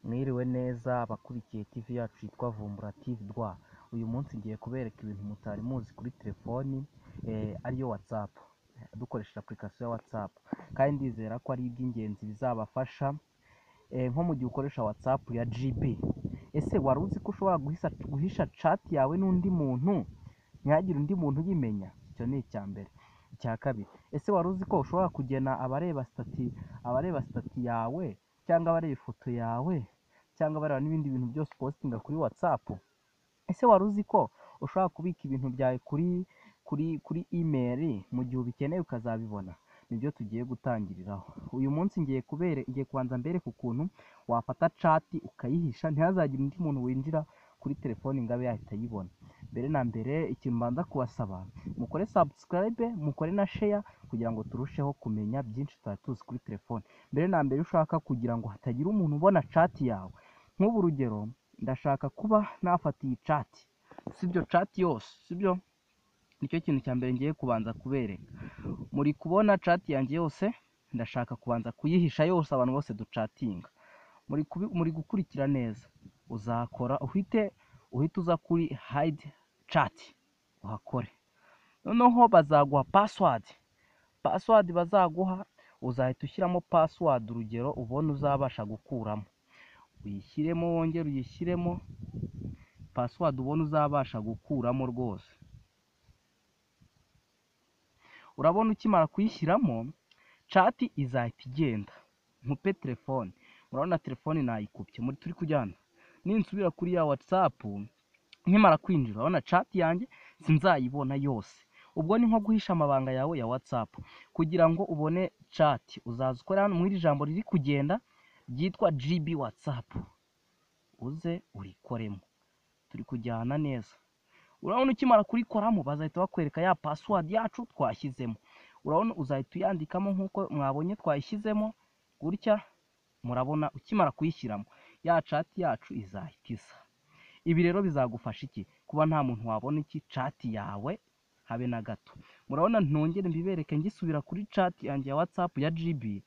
Mwiriwe neza abakurikiye TV yacu yitwa Vumbura TV Rwa. Uyu munsi ngiye kubereka ibintu mutari muzi kuri telefoni ariyo WhatsApp. Dukoresha application ya WhatsApp. Kandi ndizera ko ari iby'ingenzi bizabafasha nko mu gihe ukoresha WhatsApp ya GB. Ese wari uzi ko ushobora guhisha chat yawe n'undi muntu ntihagire undi muntu uyimenya? Icyo ni icya mbere. Icya kabiri, ese wari uzi ko ushobora kugena abareba stati yawe cyangwa abareba ifoto yawe cyangwa bareba n'ibindi bintu byose postinga kuri WhatsApp? Ese wari uzi ko ushobora kubika ibintu byawe kuri email mu gihe ubikeneye ukazabibona? Nibyo tugiye gutangiriraho. Uyu munsi ngiye kubanza mbereka ukuntu wafata chat ukayihisha ntihazagire undi muntu winjira kuri telefoni ngo abe yahita ayibona. Mbere na mbere ikintu mbanza kubasaba, mukore subscribe, mukore na share kugira ngo turusheho kumenya byinshi tutari tuzi kuri telefoni. Mbere na mbere ushaka kugira ngo hatagira umuntu ubona chat yawe. Nk'ubu urugero, ndashaka kuba nafata iyi chat, sibyo chat yose, sibyo? Nicyo kintu cya mbere ngiye kubanza kubereka. Muri kubona chat yanjye yose, ndashaka kubanza kuyihisha yose abantu bose ducatinga. Muri gukurikira neza, uzakora uhite uza kuri hide chat uhakore. Noneho bazaguha password bazaguha, uzahita ushyiramo password urugero ubona uzabasha gukuramo, uyishyiremo wongere uyishyiremo password ubona uzabasha gukuramo rwose. Urabona ukimara kuyishyiramo chat izahita igenda. Nkupe telefone, murabona telefone nayikubye muri turi kujyana. Ninsubira kuri ya WhatsApp nkimara kwinjira, urabona chat yanjye sinzayibona yose. Ubwo ni nko guhisha amabanga yawe ya WhatsApp. Kugira ngo ubone chat uzaza ukora hano muri ijambo riri kugenda ryitwa GB WhatsApp, uze urikoremo. Turi kujyana neza. Urabona ukimara kurikoramo bazahita bakwereka ya password yacu twashyizemo. Urabona uzahita uyandikamo nkuko mwabonye twayishyizemo gutya. Murabona ukimara kuyishyiramo ya chat yacu izahita isa. Ibi rero bizagufasha iki? Kuba nta muntu wabona iki chat yawe habe na gato. Murabona ntongere mbibereke ngisubira kuri chat yanjye ya WhatsApp ya GB,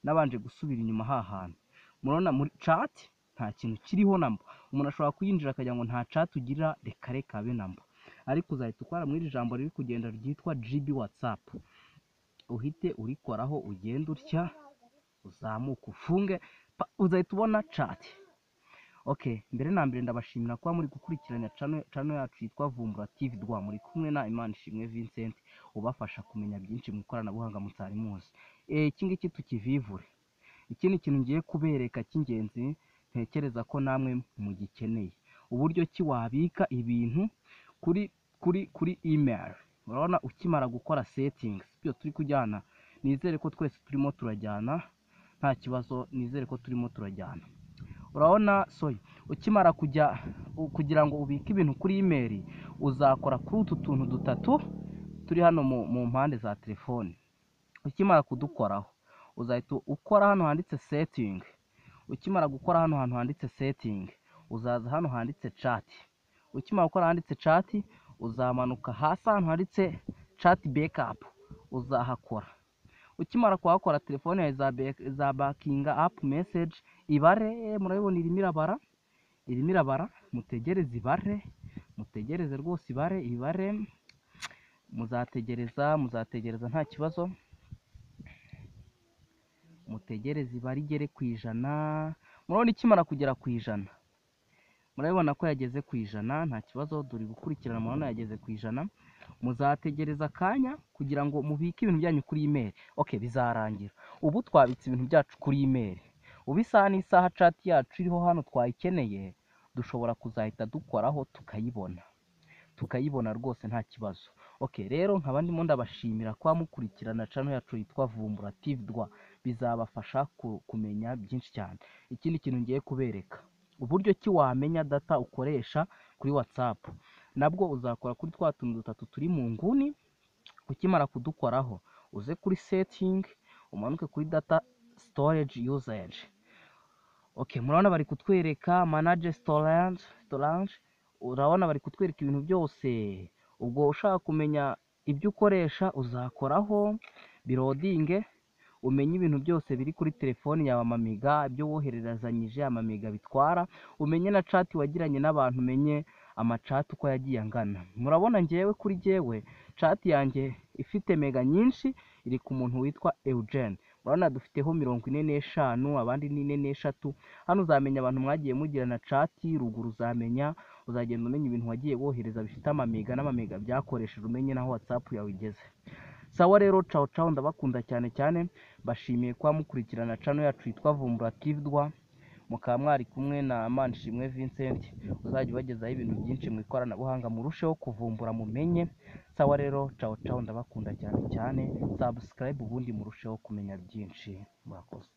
nabanje gusubira inyuma hantu. Murabona muri chat nta kintu kiriho namba. Umuntu ashobora kuyinjira akagira ngo nta chat ugira, reka habe namba. Ariko uzahita ukora muri ijambo riri kugenda ryitwa GB WhatsApp. Uhite urikoraho ugenda utya, uzamuka ufunge, uzahita ubona chat. Okay, mbere na mbere ndabashimira kuba muri gukurikirana channel yacu yitwa Vumbura TV Rwa. Muri kumwe na Imanishimwe Vincent ubafasha kumenya byinshi mu ikoranabuhanga mutari muzi. Iki ngiki tukivivure. Ikindi kintu ngiye kubereka cy'ingenzi ntekereza ko namwe mugikeneye. Uburyo ki wabika ibintu kuri email. Urabona ukimara gukora settings, byo turi kujyana. Nizere ko twese turimo turajyana, nta kibazo, nizere ko turimo turajyana. Urabona ukimara kugira ngo ubike ibintu kuri email, uzakora kuri utu tuntu dutatu turi hano mu mpande za telefone. Ukimara kudukoraho uzahita ukora hano handitse setting. Ukimara gukora hano hantu handitse setting, uzaza hano handitse chat. Ukimara gukora handitse chat, uzamanuka hasi hano handitse chat backup, uzahakora. Ukimara kuhakora telefone yawe za backing up message ibare. Murabibona irimo irabara, mutegereze ibare, mutegereze rwose ibare, muzategereza nta kibazo. Mutegereze ibare igere ku 100. Murabona ikimara kugera ku 100, murabibona ko yageze ku 100, nta kibazo, duri gukurikirana. Murabona yageze ku 100. Muzategereza akanya kugira ngo mubike ibintu byanyu kuri email. Okay, bizarangira. Ubu twabitse ibintu byacu kuri email. Ubu isaha n'isaha chat yacu iriho hano twayikeneye, dushobora kuzahita dukoraho tukayibona rwose nta kibazo. Okay, rero nkaba ndimo ndabashimira kwa mukurikirana channel yacu yitwa Vumbura TV Rwa. Bizabafasha kumenya byinshi cyane. Ikindi kintu ngiye kubereka, uburyo ki wamenya data ukoresha kuri WhatsApp. Nabwo uzakora kuri twa tuntu dutatu turi mu nguni. Ukimara kudukoraho uze kuri setting, umanuke kuri data storage usage. Okay, murabona bari kutwereka manage storage. Urabona bari kutwereka ibintu byose. Ubwo ushaka kumenya ibyo ukoresha uzakoraho birodinge. umenye ibintu byose biri kuri telefoni yawe, amamega, ibyo wohererezanyije, amamega bitwara, umenye na chat wagiranye n'abantu, umenye amachat uko yagiye angana. Murabona njyewe kuri jyewe chat yanjye ifite mega nyinshi iri ku muntu witwa Eugene. Murabona dufiteho 45, abandi ni 43. Hano uzamenya abantu mwagiye mugirana chat, ruguru uzamenya, uzagenda umenya ibintu wagiye wohereza bifite amamega n'amamega byakoresheje, umenye naho WhatsApp yawe igeze. Sawa rero, ciao ciao, ndabakunda cyane cyane, bashimiye kuba mukurikirana channel yacu yitwa Vumbura Tv, mukaba mwari kumwe na Manishimwe Vincent, uzajya ubagezaho ibintu byinshi mu ikoranabuhanga, murusheho kuvumbura mumenye. Sawa rero, ciao ciao, ndabakunda cyane cyane, subscribe ubundi murusheho kumenya byinshi. Murakoze.